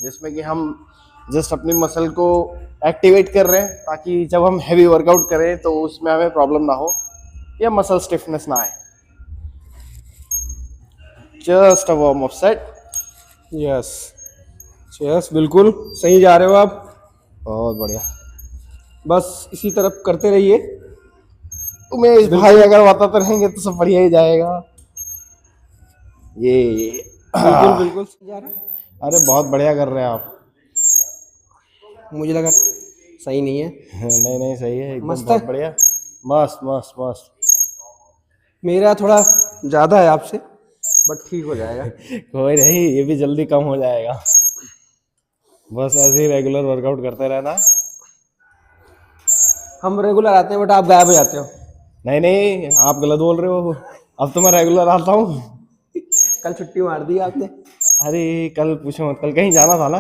जिसमें कि हम जस्ट अपनी मसल को एक्टिवेट कर रहे हैं ताकि जब हम हैवी वर्कआउट करें तो उसमें हमें प्रॉब्लम ना हो या मसल स्टिफनेस ना आए। Just a warm up set. Yes yes, बिल्कुल सही जा रहे हो आप। बहुत बढ़िया। बस इसी तरफ करते रहिए। उमेश भाई अगर बताते रहेंगे तो सब बढ़िया ही जाएगा। ये बिल्कुल बिल्कुल सही जा रहा है। अरे बहुत बढ़िया कर रहे हैं आप। मुझे लगा सही नहीं है। नहीं नहीं सही है एकदम, मस्त बहुत है। बढ़िया। मस्त मस्त मस्त। मेरा थोड़ा ज़्यादा है आपसे, बट ठीक हो जाएगा। कोई नहीं, ये भी जल्दी कम हो जाएगा। बस ऐसे ही रेगुलर वर्कआउट करते रहना। हम रेगुलर आते हैं बट आप गायब हो जाते हो। नहीं नहीं, आप गलत बोल रहे हो। अब तो मैं रेगुलर आता हूँ। कल छुट्टी मार दी आपने। अरे कल पूछो मत, कल कहीं जाना था ना,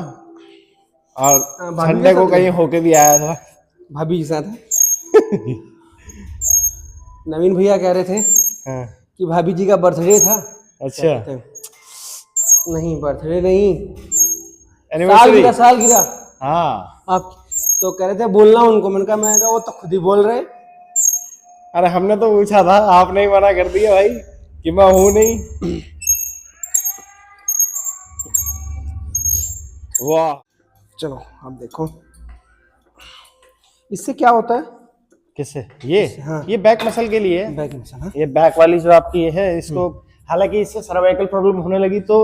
और भाभी के संडे को साथ कहीं गए? होके भी आया था। भाभी के साथ है। नवीन भैया कह रहे थे हाँ, कि भाभी जी का बर्थडे था। अच्छा। कहते थे, नहीं बर्थडे नहीं, एनिवर्सरी। सालगिरह। हाँ। आप तो कह रहे थे बोलना उनको, मैंने कहा वो तो खुद ही बोल रहे। अरे हमने तो पूछा था, आपने ही मना कर दिया भाई कि मैं हूं नहीं। वाह। चलो आप देखो इससे क्या होता है। किससे? ये हाँ। ये बैक मसल के लिए है। Back muscle. हाँ ये बैक वाली जो आपकी है इसको, हालांकि इससे सर्वाइकल प्रॉब्लम होने लगी तो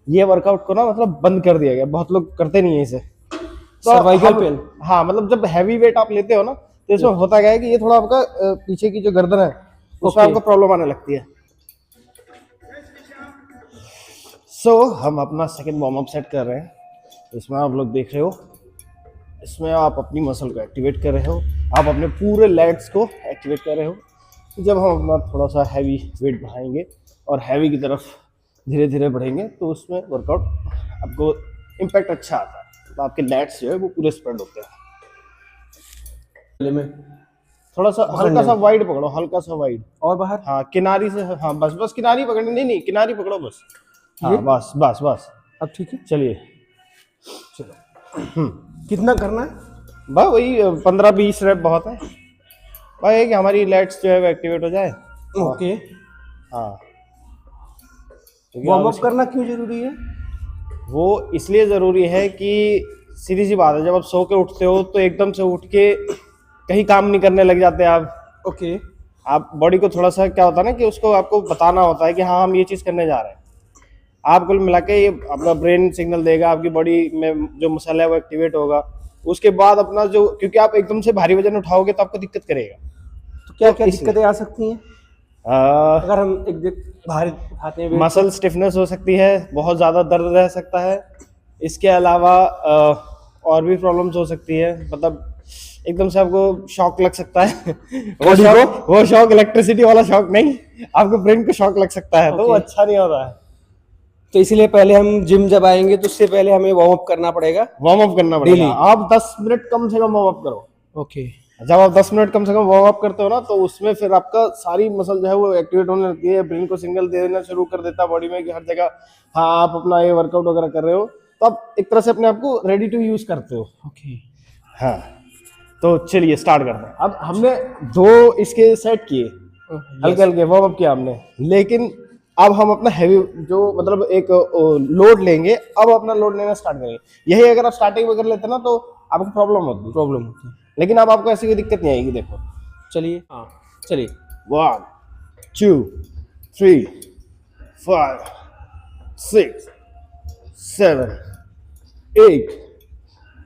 ये वर्कआउट को ना मतलब बंद कर दिया गया, बहुत लोग करते नहीं है इसे। तो सर्वाइकल पेन। हाँ, मतलब जब हैवी वेट आप लेते हो ना तो इसमें होता क्या है कि ये थोड़ा आपका पीछे की जो गर्दन है उसमें आपको प्रॉब्लम आने लगती है। सो हम अपना सेकंड वार्म अप सेट कर रहे हैं। इसमें आप लोग देख रहे हो, इसमें आप अपनी मसल को एक्टिवेट कर रहे हो, आप अपने पूरे लेग्स को एक्टिवेट कर रहे हो। जब हम अपना थोड़ा सा हैवी वेट बढ़ाएंगे और हैवी की तरफ धीरे धीरे बढ़ेंगे तो उसमें वर्कआउट आपको इम्पैक्ट अच्छा आता है, तो आपके लेग्स जो है वो पूरे स्प्रेड होते हैं। में थोड़ा सा हल्का सा वाइड पकड़ो, हल्का सा वाइड। और बाहर। हाँ किनारी से, हाँ बस बस किनारी पकड़नी, नहीं नहीं किनारी पकड़ो बस। हाँ बस बस बस। अब ठीक है। चलिए। चलो कितना करना है? बस वही 15-20 रेप बहुत है। भाई है कि हमारी लेट्स जो है वो एक्टिवेट हो जाए। ओके। हाँ, वार्म अप करना क्यों जरूरी है? वो इसलिए ज़रूरी है कि सीधी सी बात है, जब आप सो के उठते हो तो एकदम से उठ के कहीं काम नहीं करने लग जाते आप। ओके। आप बॉडी को थोड़ा सा क्या होता है ना कि उसको आपको बताना होता है कि हाँ हम ये चीज़ करने जा रहे हैं। आप कुल मिला के ये अपना ब्रेन सिग्नल देगा, आपकी बॉडी में जो मसल है वो एक्टिवेट होगा। उसके बाद अपना जो, क्योंकि आप एकदम से भारी वजन उठाओगे तो आपको दिक्कत करेगा। तो क्या क्या दिक्कतें आ सकती हैं अगर हम एक भारी उठाते हैं? मसल स्टिफनेस हो सकती है, बहुत ज़्यादा दर्द रह सकता है। इसके अलावा और भी प्रॉब्लम्स हो सकती है, मतलब एकदम से आपको शॉक लग सकता है। वो शॉक इलेक्ट्रिसिटी वाला शॉक नहीं, आपको ब्रेन को शॉक लग सकता है, तो वो अच्छा नहीं होता है। तो इसलिए पहले हम जिम जब आएंगे तो उससे पहले हमें वार्म अप करना पड़ेगा। वार्म अप करना पड़ेगा। आप 10 मिनट कम से कम वार्म अप करो। ओके। जब आप 10 मिनट कम से कम वार्म अप करते हो ना तो उसमें फिर आपका सारी मसल जो है वो एक्टिवेट होने लगती है, ब्रेन को सिग्नल देना शुरू कर देता है बॉडी में कि हर जगह हाँ आप अपना ये वर्कआउट वगैरह कर रहे हो, तो आप एक तरह से अपने आप को रेडी टू यूज करते हो। ओके। हाँ, तो चलिए स्टार्ट करते हैं। अब हमने 2 इसके सेट किए, हल्के हल्के वार्म अप किया हमने, लेकिन अब हम अपना हैवी जो मतलब एक लोड लेंगे। अब अपना लोड लेना स्टार्ट करेंगे। यही अगर आप स्टार्टिंग में कर लेते ना तो आपको प्रॉब्लम होती है, लेकिन अब आपको ऐसी कोई दिक्कत नहीं आएगी। देखो चलिए। हाँ चलिए। 1 2 3 5 6 7 8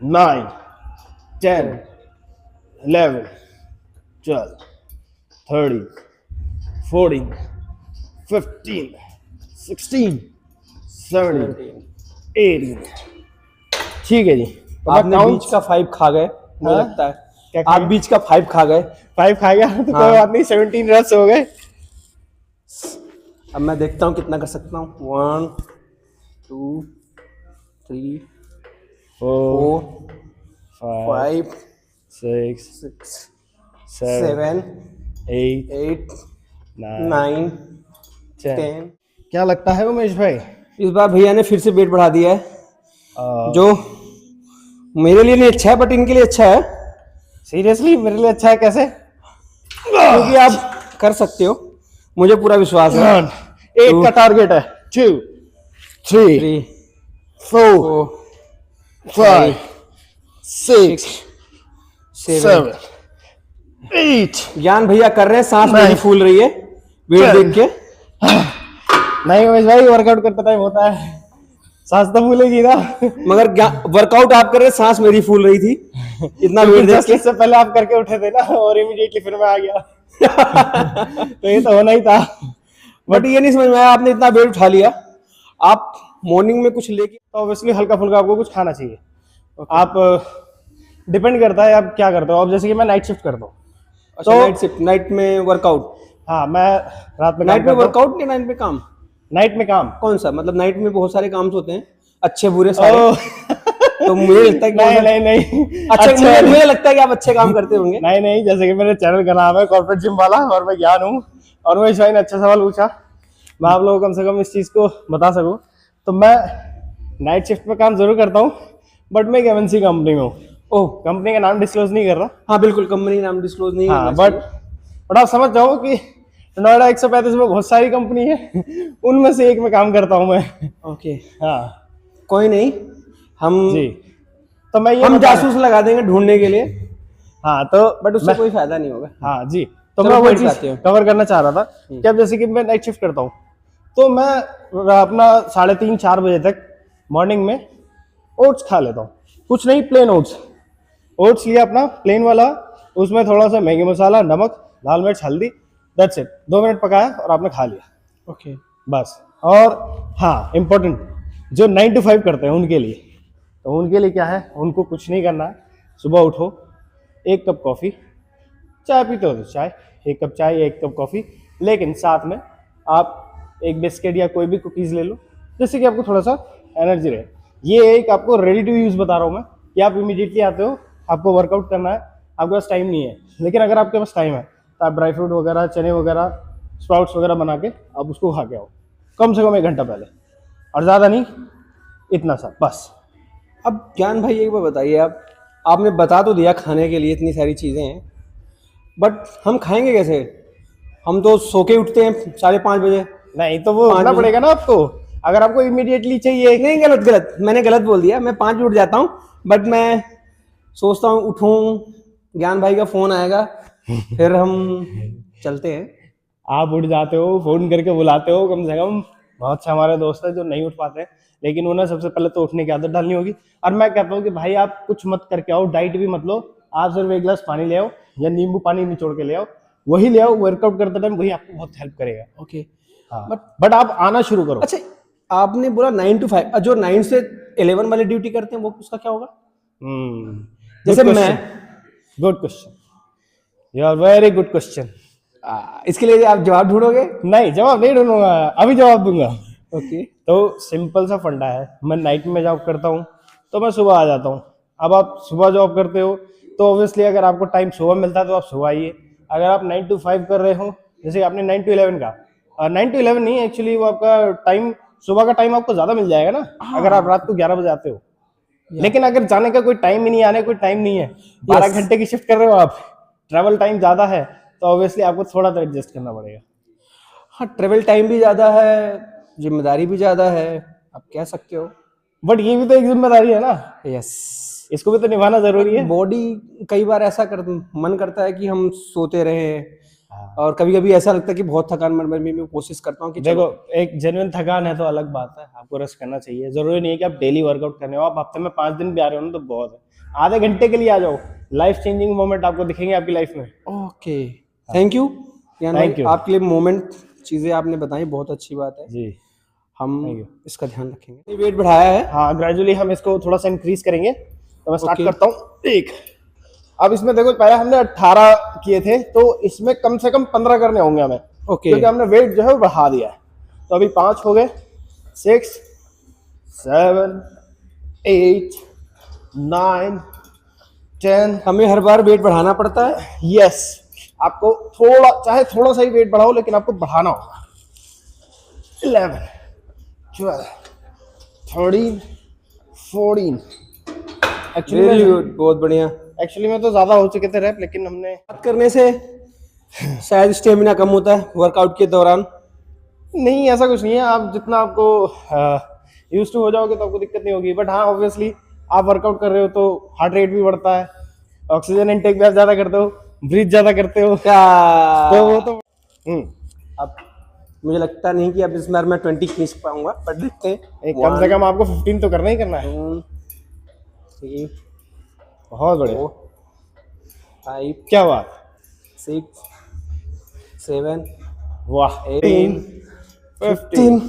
9 10 11 12 13 14 15 16 17 18। ठीक है जी। आपने बीच का 5 खा गए मुझे लगता है। आप बीच का 5 खा गए। 5 खा गया तो कोई बात नहीं, 17 रस हो गए। अब मैं देखता हूँ कितना कर सकता हूँ। 1 2 3 4 5 6 7 8 8 9 10। क्या लगता है उमेश भाई? इस बार भैया ने फिर से वेट बढ़ा दिया है। जो मेरे लिए नहीं अच्छा है बट इनके लिए अच्छा है, सीरियसली मेरे लिए अच्छा है कैसे? क्योंकि आप कर सकते हो, मुझे पूरा विश्वास है। 8 का टारगेट है। 2 3 3 4 4 5 6 7 7 8। ज्ञान भैया कर रहे हैं, सांस नहीं। मेरी फूल रही है वेट देख के। नहीं उमेश भाई, वर्कआउट करते टाइम होता है, सांस तो फूलेगी ना। मगर वर्कआउट आप कर रहे, सांस मेरी फूल रही थी इतना वेट देख के। इससे पहले आप करके उठे थे ना, और इमीडिएटली फिर मैं आ गया। तो ये तो होना ही था। बट ये नहीं समझ में आया आपने इतना वेट उठा लिया। आप मॉर्निंग में कुछ लेके, तो ऑब्वियसली हल्का फुल्का आपको कुछ खाना चाहिए। आप डिपेंड करता है आप क्या करते हो। अब जैसे कि मैं नाइट शिफ्ट करता हूँ, अच्छा नाइट शिफ्ट, नाइट में वर्कआउट। हाँ मैं रात में नाइट में वर्कआउट नहीं, नाइट में काम। नाइट में काम कौन सा, मतलब नाइट में बहुत सारे काम होते हैं, अच्छे बुरे सारे। तो मुझे लगता है कि नहीं अच्छा, मुझे लगता है कि आप अच्छे काम करते होंगे। नहीं, जैसे कि मेरे चैनल का नाम है कॉर्पोरेट जिम वाला, और मैं ज्ञान हूँ, और उमेश भाई ने अच्छा सवाल पूछा, मैं आप लोगों को कम से कम इस चीज को बता सकूं। तो मैं नाइट शिफ्ट में काम जरूर करता हूँ, बट मैं एक एमएनसी कंपनी में हूँ। ओह, कंपनी का नाम डिस्क्लोज नहीं कर रहा। हाँ बिल्कुल, कंपनी नाम डिस्क्लोज नहीं हाँ, करना बट आप समझ जाओ कि नोएडा 135 में बहुत सारी कंपनी है, उनमें से एक में काम करता हूँ मैं। ओके, हाँ कोई नहीं, हम जी। तो मैं ये हम जासूस लगा देंगे ढूंढने के लिए। हाँ तो बट उससे कोई फायदा नहीं होगा। हाँ जी, तो चलो मैं वही point चीज कवर करना चाह रहा था कि अब जैसे कि मैं नाइट शिफ्ट करता हूँ, तो मैं अपना 3:30-4 बजे तक मॉर्निंग में ओट्स खा लेता हूँ। कुछ नहीं, प्लेन ओट्स लिया अपना प्लेन वाला, उसमें थोड़ा सा मैगी मसाला, नमक, लाल मिर्च, हल्दी, दैट्स इट। 2 मिनट पकाया और आपने खा लिया। ओके, बस। और हाँ, इम्पोर्टेंट जो 9 to 5 करते हैं उनके लिए, तो उनके लिए क्या है, उनको कुछ नहीं करना है। सुबह उठो, 1 कप कॉफ़ी, चाय पीते हो तो चाय, 1 कप चाय, 1 कप कॉफ़ी, लेकिन साथ में आप एक बिस्किट या कोई भी कुकीज़ ले लो, जिससे कि आपको थोड़ा सा एनर्जी रहे। ये एक आपको रेडी टू यूज़ बता रहा हूँ मैं, कि आप इमीडिएटली आते हो, आपको वर्कआउट करना है, आपके पास टाइम नहीं है, लेकिन अगर आपके पास टाइम है तो आप ड्राई फ्रूट वगैरह, चने वगैरह, स्प्राउट्स वगैरह बना के आप उसको खा के आओ, कम से कम 1 घंटा पहले, और ज़्यादा नहीं, इतना सा बस। अब ज्ञान भाई एक बार बताइए, आपने बता तो दिया खाने के लिए इतनी सारी चीज़ें हैं, बट हम खाएंगे कैसे? हम तो सो के उठते हैं 5:30 बजे। नहीं तो वो उठना पड़ेगा ना आपको, अगर आपको इमीडिएटली चाहिए। नहीं, गलत मैंने गलत बोल दिया, मैं 5 बजे उठ जाता हूँ, बट मैं सोचता हूँ उठूँ, ज्ञान भाई का फ़ोन आएगा, फिर हम चलते हैं। आप उठ जाते हो, फ़ोन करके बुलाते हो कम से कम। बहुत से हमारे दोस्त हैं जो नहीं उठ पाते हैं, लेकिन उन्हें सबसे पहले तो उठने की आदत डालनी होगी। और मैं कहता हूँ कि भाई आप कुछ मत करके आओ, डाइट भी मत लो, आप सिर्फ 1 गिलास पानी ले आओ या नींबू पानी निचोड़ के ले आओ, वही ले आओ। वर्कआउट करते टाइम वही आपको बहुत हेल्प करेगा। ओके, हाँ, बट आप आना शुरू करो। अच्छा, आपने बोला 9 to 5, जो 9 से 11 वाली ड्यूटी करते हैं वो उसका क्या होगा? जैसे मैं, good question, you are very good question. इसके लिए आप जवाब ढूंढोगे? नहीं, जवाब नहीं ढूंढूंगा, अभी जवाब दूंगा। ओके, तो सिंपल सा फंडा है, मैं नाइट में जॉब करता हूँ तो मैं सुबह आ जाता हूँ। अब आप सुबह जॉब करते हो तो ऑब्वियसली अगर आपको टाइम सुबह मिलता है तो आप सुबह आइए। अगर आप 9 to 5 कर रहे हो, जैसे आपने 9 to 11 का, 9 to 11 नहीं, एक्चुअली वो आपका टाइम, सुबह का टाइम आपको ज्यादा मिल जाएगा ना, अगर आप रात को 11 बजे आते हो। लेकिन अगर जाने का कोई टाइम ही नहीं, आने का कोई टाइम नहीं है, 12 घंटे की शिफ्ट कर रहे हो आप, ट्रैवल टाइम ज्यादा है, तो ऑब्वियसली आपको थोड़ा तो एडजस्ट करना पड़ेगा। हाँ, ट्रेवल टाइम भी ज़्यादा है, जिम्मेदारी भी ज़्यादा है, आप कह सकते हो। बट ये भी तो एक जिम्मेदारी है ना, यस, इसको भी तो निभाना जरूरी है। बॉडी कई बार ऐसा मन करता है कि हम सोते रहें, और कभी कभी ऐसा लगता है कि बहुत थकान मैं कोशिश करता हूँ कि देखो, एक जेन्युइन थकान है तो अलग बात है, आपको रेस्ट करना चाहिए। जरूरी नहीं है कि आप डेली वर्कआउट करने हो, आप हफ्ते में 5 दिन भी आ रहे हो ना तो बहुत है। आधे घंटे के लिए आ जाओ, लाइफ चेंजिंग मोमेंट आपको दिखेंगे आपकी लाइफ में। Okay, thank you thank you आपके लिए मोमेंट, चीज़ें आपने बताई, बहुत अच्छी बात है जी, हम इसका ध्यान रखेंगे। वेट बढ़ाया है, हाँ ग्रेजुअली हम इसको थोड़ा सा इंक्रीज करेंगे। तो मैं स्टार्ट Okay. करता हूँ। एक, अब इसमें देखो पहले हमने 18 किए थे, तो इसमें कम से कम 15 करने होंगे हमें, ओके, क्योंकि हमने वेट जो है वो बढ़ा दिया है। तो अभी 5 हो गए, 6 7 8 9 10। हमें हर बार वेट बढ़ाना पड़ता है। यस, आपको थोड़ा, चाहे थोड़ा सा ही वेट बढ़ाओ, लेकिन आपको बढ़ाना होगा। 11 12 13 14। वेरी गुड, बहुत बढ़िया। एक्चुअली में तो ज्यादा हो चुके थे रैप, लेकिन हमने बात करने से शायद स्टेमिना कम होता है वर्कआउट के दौरान। नहीं, ऐसा कुछ नहीं है। आप जितना आपको यूज टू हो जाओगे तो आपको दिक्कत नहीं होगी। बट हाँ, ऑब्वियसली आप वर्कआउट कर रहे हो तो हार्ट रेट भी बढ़ता है, ऑक्सीजन इनटेक भी आप ज्यादा करते हो, ब्रीथ ज्यादा करते हो, क्या तो वो तो अब मुझे लगता नहीं कि अब इस बार मैं 20 खींच पाऊंगा, पर देखते हैं। कम से कम आपको 15 तो करना ही करना है। 3 बहुत बढ़िया, 4 5 क्या बात, 6 7 वाह, 18 15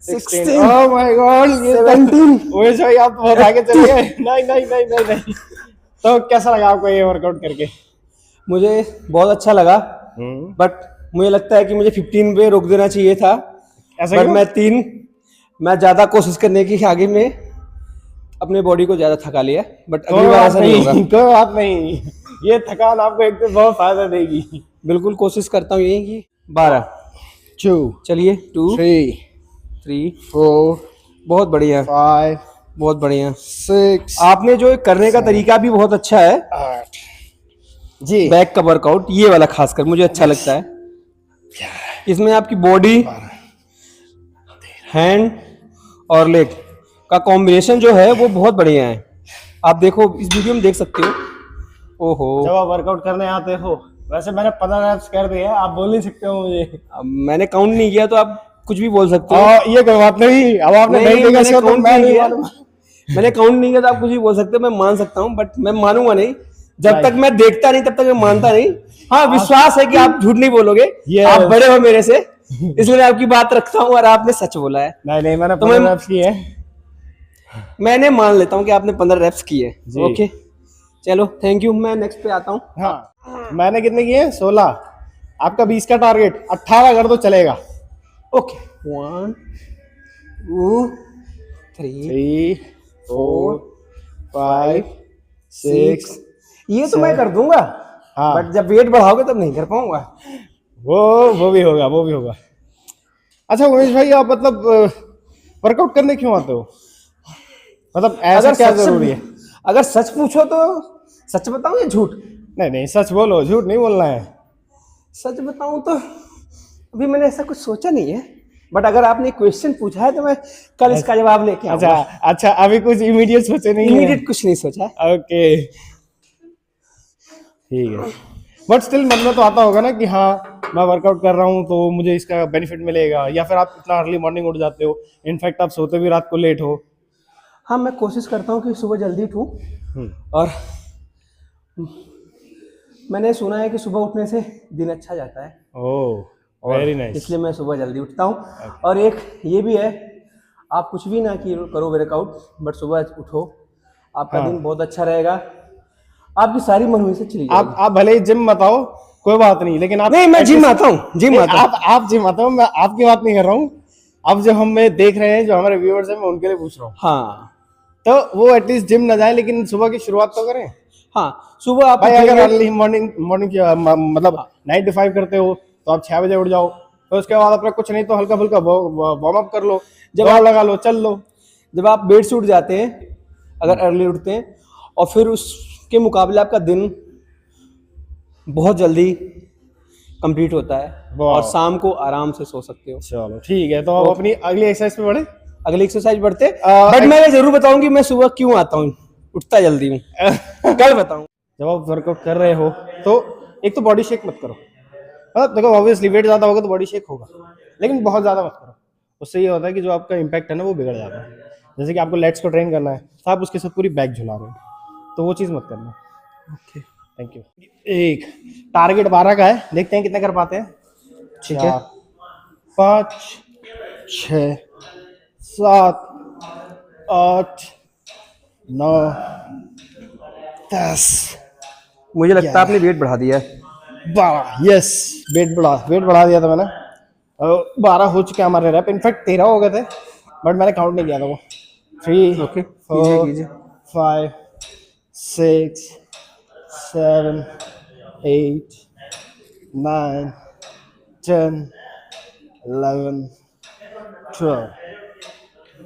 16 ओह माय गॉड, 17 ओए भाई आप बहुत आगे चले गए। नहीं नहीं नहीं नहीं नहीं। तो कैसा लगा आपको ये वर्कआउट करके? मुझे बहुत अच्छा लगा, बट मुझे लगता है कि मुझे 15 पे रोक देना चाहिए था। ऐसा पर क्यों? मैं ज़्यादा कोशिश करने की आगे में अपने बॉडी को ज़्यादा थका लिया, बट अगली कोई बार बात ऐसा नहीं होगा। नहीं, कोई बात नहीं, ये थकान आपको एक दिन बहुत फायदा देगी। बिल्कुल कोशिश करता हूँ यही कि 12 2 चलिए 2 3 3 4 बहुत बढ़िया, 5 बहुत बढ़िया। 6 आपने जो करने का तरीका भी बहुत अच्छा है, 8 जी। बैक का वर्कआउट ये वाला खासकर मुझे अच्छा लगता है। इसमें आपकी बॉडी, हैंड और लेग का कॉम्बिनेशन जो है वो बहुत बढ़िया है। आप देखो, इस वीडियो में देख सकते हो। ओहो, जब आप वर्कआउट करने आते हो, वैसे मैंने 15 रैप्स कर दिए, आप बोल नहीं सकते हो मुझे। अब मैंने काउंट नहीं किया तो आप कुछ भी बोल सकते हो। ये कोई बात नहीं, अब आपने नहीं, नहीं देखा मैंने show तो काउंट मैं नहीं नहीं किया। मानूंगा। मैंने काउंट नहीं किया तो आप कुछ भी बोल सकते हो, मैं मान सकता हूँ, बट मैं मानूंगा नहीं। जब Right. तक मैं देखता नहीं तब तक मैं मानता नहीं। हाँ, विश्वास है कि आप झूठ नहीं बोलोगे। Yes. आप बड़े हो मेरे से, इसलिए मैं आपकी बात रखता हूँ और आपने सच बोला है। नहीं नहीं, मैंने तो 15 मैं- रैप्स किए। मैंने मान लेता हूँ कि आपने 15 रेप्स किए। जी। ओके, चलो थैंक यू। मैं नेक्स्ट पे आता हूँ। हाँ, मैंने कितने किए? 16। आपका 20 का टारगेट, 18 कर दो चलेगा। ओके, 1 2 3 3 4 5 6 ये तो मैं कर दूंगा, हाँ। बट जब वेट बढ़ाओगे तब नहीं कर पाऊंगा। वो भी होगा, वो भी होगा। अच्छा उमेश भाई, आप मतलब वर्कआउट करने क्यों आते हो? मतलब ऐसा क्या जरूरी है? अगर सच पूछो तो सच बताऊं या झूठ? नहीं नहीं, सच बोलो, झूठ नहीं बोलना है। सच बताऊं तो अभी मैंने ऐसा कुछ सोचा नहीं है, बट अगर आपने क्वेश्चन पूछा है तो मैं कल इसका जवाब लेके अच्छा आऊंगा। अच्छा, अभी कुछ इमीडिएट सोचे नहीं है? इमीडिएट कुछ नहीं सोचा है। ओके, ठीक है। बट स्टिल मन में तो आता होगा ना कि हाँ, मैं वर्कआउट कर रहा हूँ तो मुझे इसका बेनिफिट मिलेगा। या फिर आप इतना अर्ली मॉर्निंग उठ जाते हो, इनफैक्ट आप सोते भी रात को लेट हो। हाँ, मैं कोशिश करता हूँ कि सुबह जल्दी उठूँ, और मैंने सुना है कि सुबह उठने से दिन अच्छा जाता है। ओह, वेरी नाइस। इसलिए मैं सुबह जल्दी उठता हूँ। और एक ये भी है, आप कुछ भी ना करो वर्कआउट, बट सुबह उठो, आपका दिन बहुत अच्छा रहेगा। आपकी सारी मनहुई से चली जाएगी। आप भले ही जिम मत आओ, कोई बात नहीं, लेकिन आप नहीं, मैं जिम आता हूँ, जिम नहीं, आता हूँ। आप जिम आता हो, मैं आपकी बात नहीं कर रहा हूँ। अब जो हमें देख रहे हैं, जो हमारे व्यूअर्स हैं, मैं उनके लिए पूछ रहा हूँ। हाँ तो वो एटलीस्ट जिम ना जाए, लेकिन सुबह की शुरुआत तो करें। हाँ, सुबह आप भाई अगर उठेंगे- अर्ली मॉर्निंग मतलब 9 to 5 करते हो तो आप 6 बजे उठ जाओ। तो उसके बाद अपना कुछ नहीं तो हल्का फुल्का वार्म अप कर लो, दौड़ लगा लो, चल लो। जब आप बेड से उठ जाते हैं, अगर अर्ली उठते हैं, और फिर उसके मुकाबले आपका दिन बहुत जल्दी कंप्लीट होता है, वाह। और शाम को आराम से सो सकते हो। चलो ठीक है, तो अब अपनी अगली एक्सरसाइज पे बढ़े। अगली एक्सरसाइज बढ़ते, बट मैं ये जरूर बताऊं कि मैं सुबह क्यों आता हूँ, उठता जल्दी हूँ। कल बताऊं। जब आप वर्कआउट कर रहे हो तो एक तो बॉडी शेक मत करो। मतलब देखो, ऑब्वियसली वेट ज्यादा होगा तो बॉडी शेक होगा, लेकिन बहुत ज्यादा मत करो। उससे ये होता है कि जो आपका इम्पैक्ट है ना, वो बिगड़ जाता है। जैसे कि आपको लेट्स को ट्रेन करना है तो आप उसके साथ पूरी बैक झुला रहे हो, तो वो चीज़ मत करना। Okay, thank you. एक टारगेट 12 का है, देखते हैं कितने कर पाते हैं। ठीक है। 5 6 7 8 9 10 मुझे लगता है आपने वेट बढ़ा दिया है। 12। यस, वेट बढ़ा दिया था मैंने। 12 हो चुके हैं हमारे रैप, इनफैक्ट 13 हो गए थे, बट मैंने काउंट नहीं किया था वो। 3 ओके, 4 कीजिए। 5 6 7 8 9 10 11 12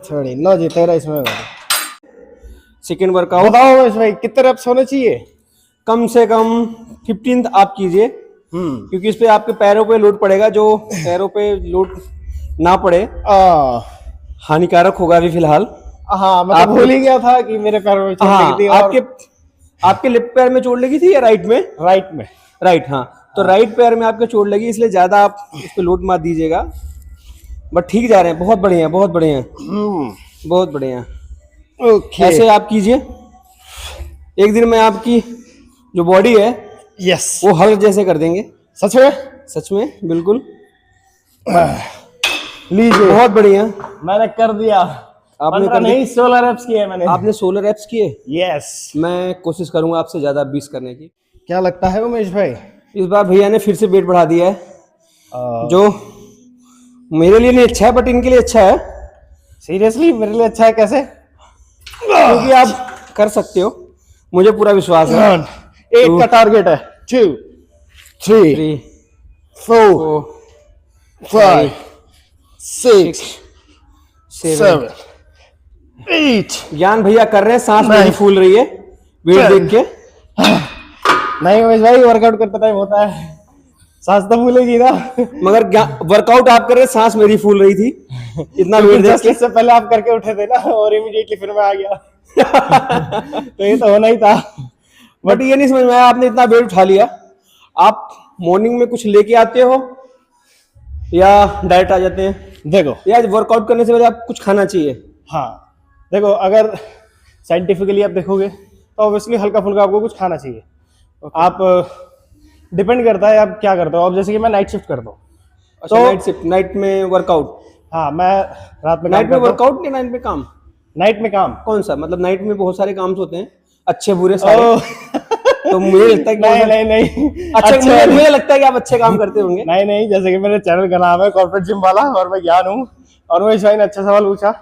13। लो जी, 13 इसमें हो गया। Second workout. बताओ उमेश भाई कितने रेप्स होने चाहिए? कम से कम 15 आप कीजिए, क्योंकि इस पे आपके पैरों पे लोड पड़ेगा, जो पैरों पे लोड ना पड़े हानिकारक होगा अभी फिलहाल। हाँ मैं तो भूल ही गया था कि मेरे पैरों में चोट हाँ, लगी थी। और आपके लेफ्ट पैर में चोट लगी थी या राइट में? राइट में। राइट, हाँ। तो राइट पैर में आपके चोट लगी, इसलिए ज्यादा आप इस पे लोड मत दीजिएगा। बट ठीक जा रहे हैं, बहुत बढ़िया, बहुत बढ़िया, बहुत बढ़िया। ओके, ऐसे आप कीजिए, एक दिन में आपकी जो बॉडी है यस, वो हल जैसे कर देंगे। सच में? सच में, बिल्कुल। लीजिए, बहुत बढ़िया। मैंने कर दिया। आपने 15 नहीं 16 रेप्स किए मैंने। आपने 16 रेप्स किए? यस। मैं कोशिश करूंगा आपसे ज्यादा 20 करने की। क्या लगता है उमेश भाई? इस बार भैया ने फिर से वेट बढ़ा दिया है, जो मेरे लिए नहीं अच्छा है, बट इनके लिए अच्छा है। सीरियसली मेरे लिए अच्छा है? कैसे? क्योंकि आप कर सकते हो, मुझे पूरा विश्वास है। 8 का टारगेट है। 2 3 3 4 4 5 6 7 7 8। ज्ञान भैया कर रहे हैं, सांस मेरी नहीं। फूल रही है वेट देख के। नहीं उमेश भाई, वर्कआउट करते टाइम होता है, सांस तो फूलेगी ना। मगर वर्कआउट आप कर रहे हैं, सांस मेरी फूल रही थी इतना वेट देख के। इससे पहले आप करके उठे थे ना, और इमीडिएटली फिर मैं आ गया। तो ये तो होना ही था। बट ये नहीं समझ में आया, आपने इतना वेट उठा लिया। आप मॉर्निंग में कुछ लेके आते हो या डायरेक्ट आ जाते हैं? देखो या वर्कआउट करने से पहले आप कुछ खाना चाहिए? हाँ देखो, अगर साइंटिफिकली आप देखोगे तो ऑब्वियसली हल्का फुल्का आपको कुछ खाना चाहिए। आप डिपेंड करता है आप क्या करते हो। अब जैसे कि मैं नाइट शिफ्ट करता हूँ। अच्छा, नाइट शिफ्ट, नाइट में वर्कआउट? हाँ, मैं रात में नाइट में वर्कआउट या नाइट में काम? नाइट में काम। कौन सा? मतलब नाइट में बहुत सारे काम होते हैं, अच्छे बुरे सारे। तो मुझे लगता है कि नहीं अच्छा, मुझे लगता है कि आप अच्छे काम करते होंगे। नहीं, जैसे कि मेरे चैनल का नाम है कॉर्पोरेट जिम वाला, और मैं ज्ञान हूँ। और उमेश भाई ने अच्छा सवाल पूछा,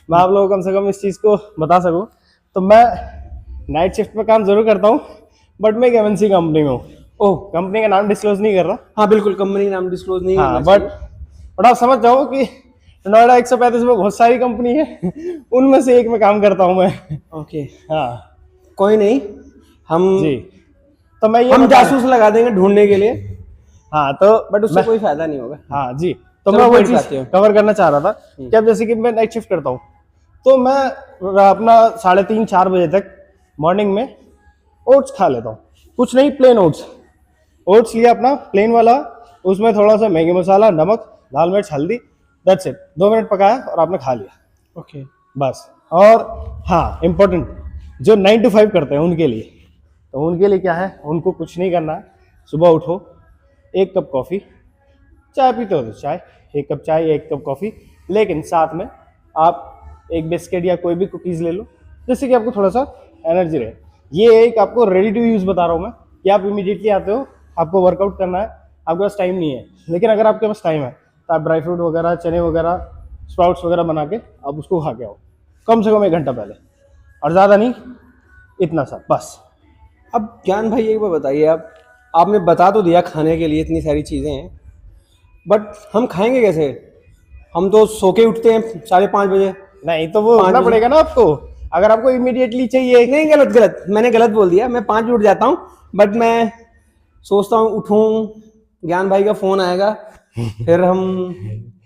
मैं आप लोगों को कम से कम इस चीज को बता सकूं। तो मैं नाइट शिफ्ट में काम जरूर करता हूँ, बट मैं एक एमएनसी कंपनी में हूँ। ओह, कंपनी का नाम डिस्क्लोज नहीं कर रहा। हाँ बिल्कुल, कंपनी का नाम डिस्क्लोज नहीं हाँ, करना चाहिए। बट आप समझ जाओ कि नोएडा 135 में बहुत सारी कंपनी है, उनमें से एक में काम करता हूँ मैं। ओके, हाँ कोई नहीं, हम जी। तो मैं ये हम जासूस लगा देंगे ढूंढने के लिए। हाँ तो बट उससे कोई फायदा नहीं होगा। हाँ जी, तो चलो मैं वो point चीज लाते हो। कवर करना चाह रहा था कि अब जैसे कि मैं नाइट शिफ्ट करता हूँ, तो मैं अपना 3:30 4 बजे तक मॉर्निंग में ओट्स खा लेता हूँ। कुछ नहीं, प्लेन ओट्स लिया अपना प्लेन वाला, उसमें थोड़ा सा मैगी मसाला, नमक, लाल मिर्च, हल्दी, दैट्स इट। 2 मिनट पकाया और आपने खा लिया। ओके, बस। और हाँ, इम्पोर्टेंट, जो 9 to 5 करते हैं उनके लिए, तो उनके लिए क्या है, उनको कुछ नहीं करना है। सुबह उठो, 1 कप कॉफ़ी, चाय पीते हो तो चाय, 1 कप चाय, 1 कप कॉफ़ी, लेकिन साथ में आप एक बिस्किट या कोई भी कुकीज़ ले लो, जिससे कि आपको थोड़ा सा एनर्जी रहे। ये एक आपको रेडी टू यूज़ बता रहा हूँ मैं, कि आप इमीडिएटली आते हो, आपको वर्कआउट करना है, आपके पास टाइम नहीं है। लेकिन अगर आपके पास टाइम है तो आप ड्राई फ्रूट वगैरह, चने वगैरह, स्प्राउट्स वगैरह बना के आप उसको खा के आओ, कम से कम 1 घंटा पहले, और ज़्यादा नहीं, इतना सा बस। अब ज्ञान भाई एक बार बताइए, आप आपने बता तो दिया खाने के लिए इतनी सारी चीज़ें हैं, बट हम खाएंगे कैसे? हम तो सो के उठते हैं 5:30 बजे। नहीं तो वो उठना पड़ेगा ना आपको, अगर आपको इमीडिएटली चाहिए। नहीं, गलत, मैंने गलत बोल दिया। मैं 5 बजे उठ जाता हूँ, बट मैं सोचता हूँ उठूँ, ज्ञान भाई का फ़ोन आएगा, फिर हम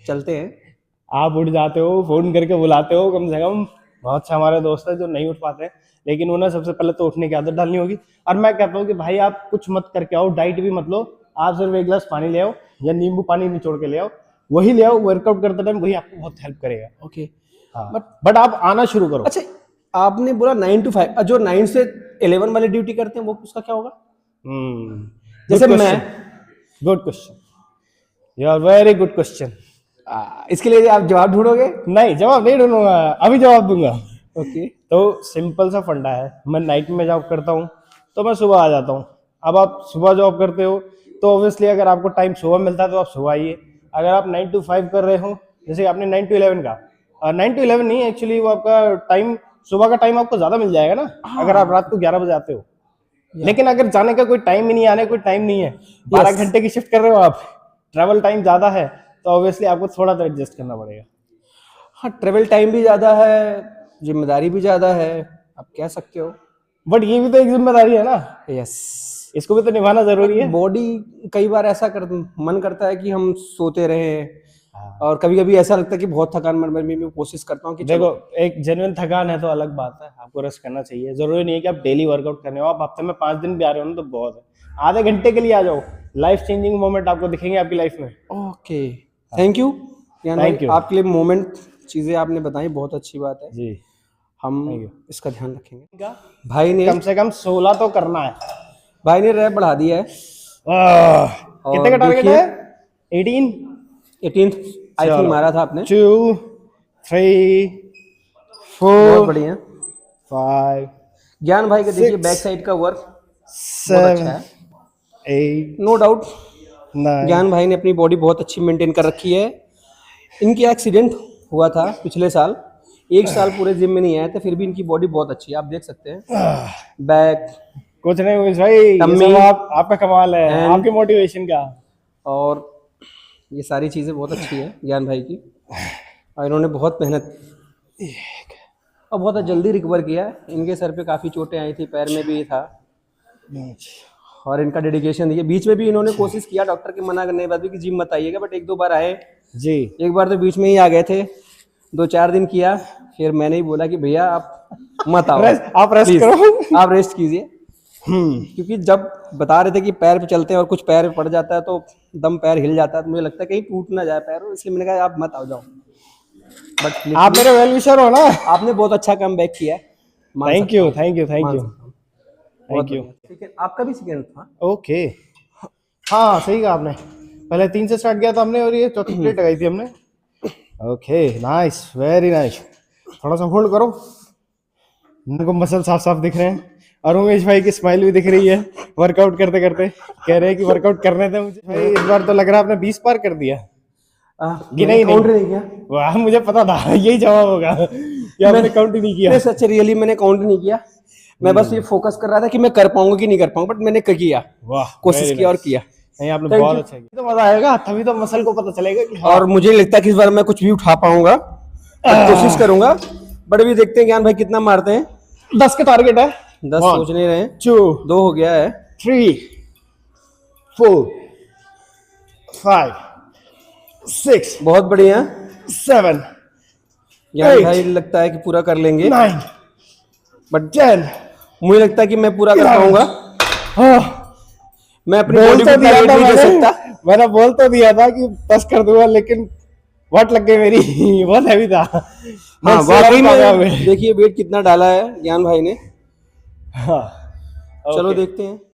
चलते हैं। आप उठ जाते हो, फ़ोन करके बुलाते हो कम से कम। बहुत से हमारे दोस्त हैं जो नहीं उठ पाते हैं, लेकिन उन्हें सबसे पहले तो उठने की आदत डालनी होगी। और मैं कहता हूँ कि भाई आप कुछ मत करके आओ, डाइट भी मत लो, आप सिर्फ 1 गिलास पानी ले आओ या नींबू पानी निचोड़ के ले आओ, वही ले आओ। वर्कआउट करते टाइम वही आपको बहुत हेल्प करेगा। ओके, हाँ, बट आप आना शुरू करो। अच्छा, आपने बोला 9 to 5, जो 9 से 11 वाले ड्यूटी करते हैं वो उसका क्या होगा? जैसे मैं, good question, you are very good question. इसके लिए आप जवाब ढूंढोगे? नहीं, जवाब नहीं ढूंढूंगा, अभी जवाब दूंगा। ओके, तो सिंपल सा फंडा है, मैं नाइट में जॉब करता हूँ तो मैं सुबह आ जाता हूँ। अब आप सुबह जॉब करते हो तो ऑब्वियसली अगर आपको टाइम सुबह मिलता है तो आप सुबह आइए। अगर आप 9 to 5 कर रहे हो, जैसे आपने 9 to 11 का, 9 to 11 नहीं, एक्चुअली वो आपका टाइम, सुबह का टाइम आपको ज्यादा मिल जाएगा ना, अगर आप रात को 11 बजे आते हो। लेकिन अगर जाने का कोई टाइम ही नहीं, आने का कोई टाइम नहीं है, 12 घंटे की शिफ्ट कर रहे हो आप, ट्रैवल टाइम ज्यादा है, तो ऑब्वियसली आपको थोड़ा तो एडजस्ट करना पड़ेगा। हाँ, ट्रेवल टाइम भी ज़्यादा है, जिम्मेदारी भी ज़्यादा है, आप कह सकते हो। बट ये भी तो एक जिम्मेदारी है ना, यस, इसको भी तो निभाना जरूरी है। बॉडी कई बार ऐसा मन करता है कि हम सोते रहे, हाँ। और कभी कभी ऐसा लगता है कि बहुत थकान मैं कोशिश करता हूँ कि देखो, एक जेन्युइन थकान है तो अलग बात है, आपको रेस्ट करना चाहिए। जरूरी नहीं है कि आप डेली वर्कआउट करने हो, आप हफ्ते में 5 दिन भी आ रहे हो ना तो बहुत है। आधे घंटे के लिए आ जाओ, लाइफ चेंजिंग मोमेंट आपको दिखेंगे आपकी लाइफ में। ओके, थैंक यू ज्ञान भाई, Thank you. आपके लिए मोमेंट चीजें आपने बताई, बहुत अच्छी बात है, जी, हम Thank you. इसका ध्यान रखेंगे। कम से कम 16 तो करना है। भाई ने रैप बढ़ा दिया है, कितने का टारगेट देखिए, है? 18? 18 आई थिंक मारा था आपने। 2 3 बहुत 4 बढ़िया। 5 ज्ञान भाई का देखिए 6 बैक साइड का वर्क बहुत 7 अच्छा है, 8 नो डाउट। 9 ज्ञान भाई ने अपनी बॉडी बहुत अच्छी मेंटेन कर रखी है। इनकी एक्सीडेंट हुआ था पिछले साल, 1 साल पूरे जिम में नहीं आए थे, फिर भी इनकी बॉडी बहुत अच्छी है, आप देख सकते हैं। बैक, कुछ नहीं उमेश भाई, ये टम्मी, सब आपका कमाल है, and- आपके मोटिवेशन का। और ये सारी चीज़ें बहुत अच्छी है ज्ञान भाई की, और इन्होंने बहुत मेहनत और बहुत जल्दी रिकवर किया है। इनके सर पे काफ़ी चोटें आई थी, पैर में भी था, और इनका डेडिकेशन देखिए। बीच में भी इन्होंने कोशिश किया डॉक्टर के मना करने के बाद भी कि जिम मत आइएगा, बट 1-2 बार आए। जी, एक बार तो बीच में ही आ गए थे, 2-4 दिन किया, फिर मैंने ही बोला कि भैया आप मत आओ, आप रेस्ट Please, करो। आप रेस्ट कीजिए। क्योंकि जब बता रहे थे कि पैर पे चलते हैं और कुछ पैर पे पड़ जाता है तो दम पैर हिल जाता है, तो मुझे लगता है कहीं टूट ना जाए पैर, इसलिए मैंने कहा आप मत आओ, जाओ। बट आप मेरे वेल विशर हो ना। आपने बहुत अच्छा कम बैक किया है, मान थैंक सकता यू, हूं, थैंक यू, थैंक मान यू, सकता हूं। थैंक बहुत यू। बढ़िया। ठीक है, आपका भी सेकंड था। ओके, हाँ सही कहा आपने। पहले 3 से स्टार्ट किया था हमने, और ये चौथी प्लेट लगाई थी हमने। Okay, nice, very nice. थोड़ा सा होल्ड करो, इनको मसल साफ साफ दिख रहे हैं, और उमेश भाई की स्माइल भी दिख रही है वर्कआउट करते करते। कह रहे हैं कि वर्कआउट करने थे मुझे। भाई इस बार तो लग रहा है आपने 20 पार कर दिया। गिना ही काउंट नहीं। नहीं किया। वाह, मुझे पता था यही जवाब होगा कि आपने काउंट ही नहीं किया। नहीं सच, रियली मैंने काउंट नहीं किया, मैं बस ये फोकस कर रहा था कि मैं कर पाऊंगा कि नहीं कर पाऊंगा, बट मैंने किया, वाह, कोशिश very किया और nice. किया। नहीं, आपने Thank बहुत you. अच्छा किया। तो मजा आएगा, तभी तो मसल को पता चलेगा कि हाँ। और मुझे नहीं लगता कि इस बार मैं कुछ भी उठा पाऊंगा, बट कोशिश करूंगा। बट अभी देखते हैं ज्ञान भाई कितना मारते हैं। 10 का टारगेट है। 10 सोच नहीं रहे हैं, 2 2 हो गया है। 3 4 5 6 बहुत बढ़िया। 7 ज्ञान 8 भाई लगता है कि पूरा कर लेंगे, 9 बट 10। मुझे लगता है कि मैं पूरा कर पाऊंगा। मैं अपनी बोल बॉडी तो को दिया टारगेट था नहीं दे मैंने, सकता। मैंने बोल तो दिया था कि 10 कर दूंगा, लेकिन वाट लग गई मेरी बहुत हैवी था। हाँ, मैं वाकई कामयाब में हुए। देखिए वेट कितना डाला है ज्ञान भाई ने। हाँ, चलो okay. देखते हैं।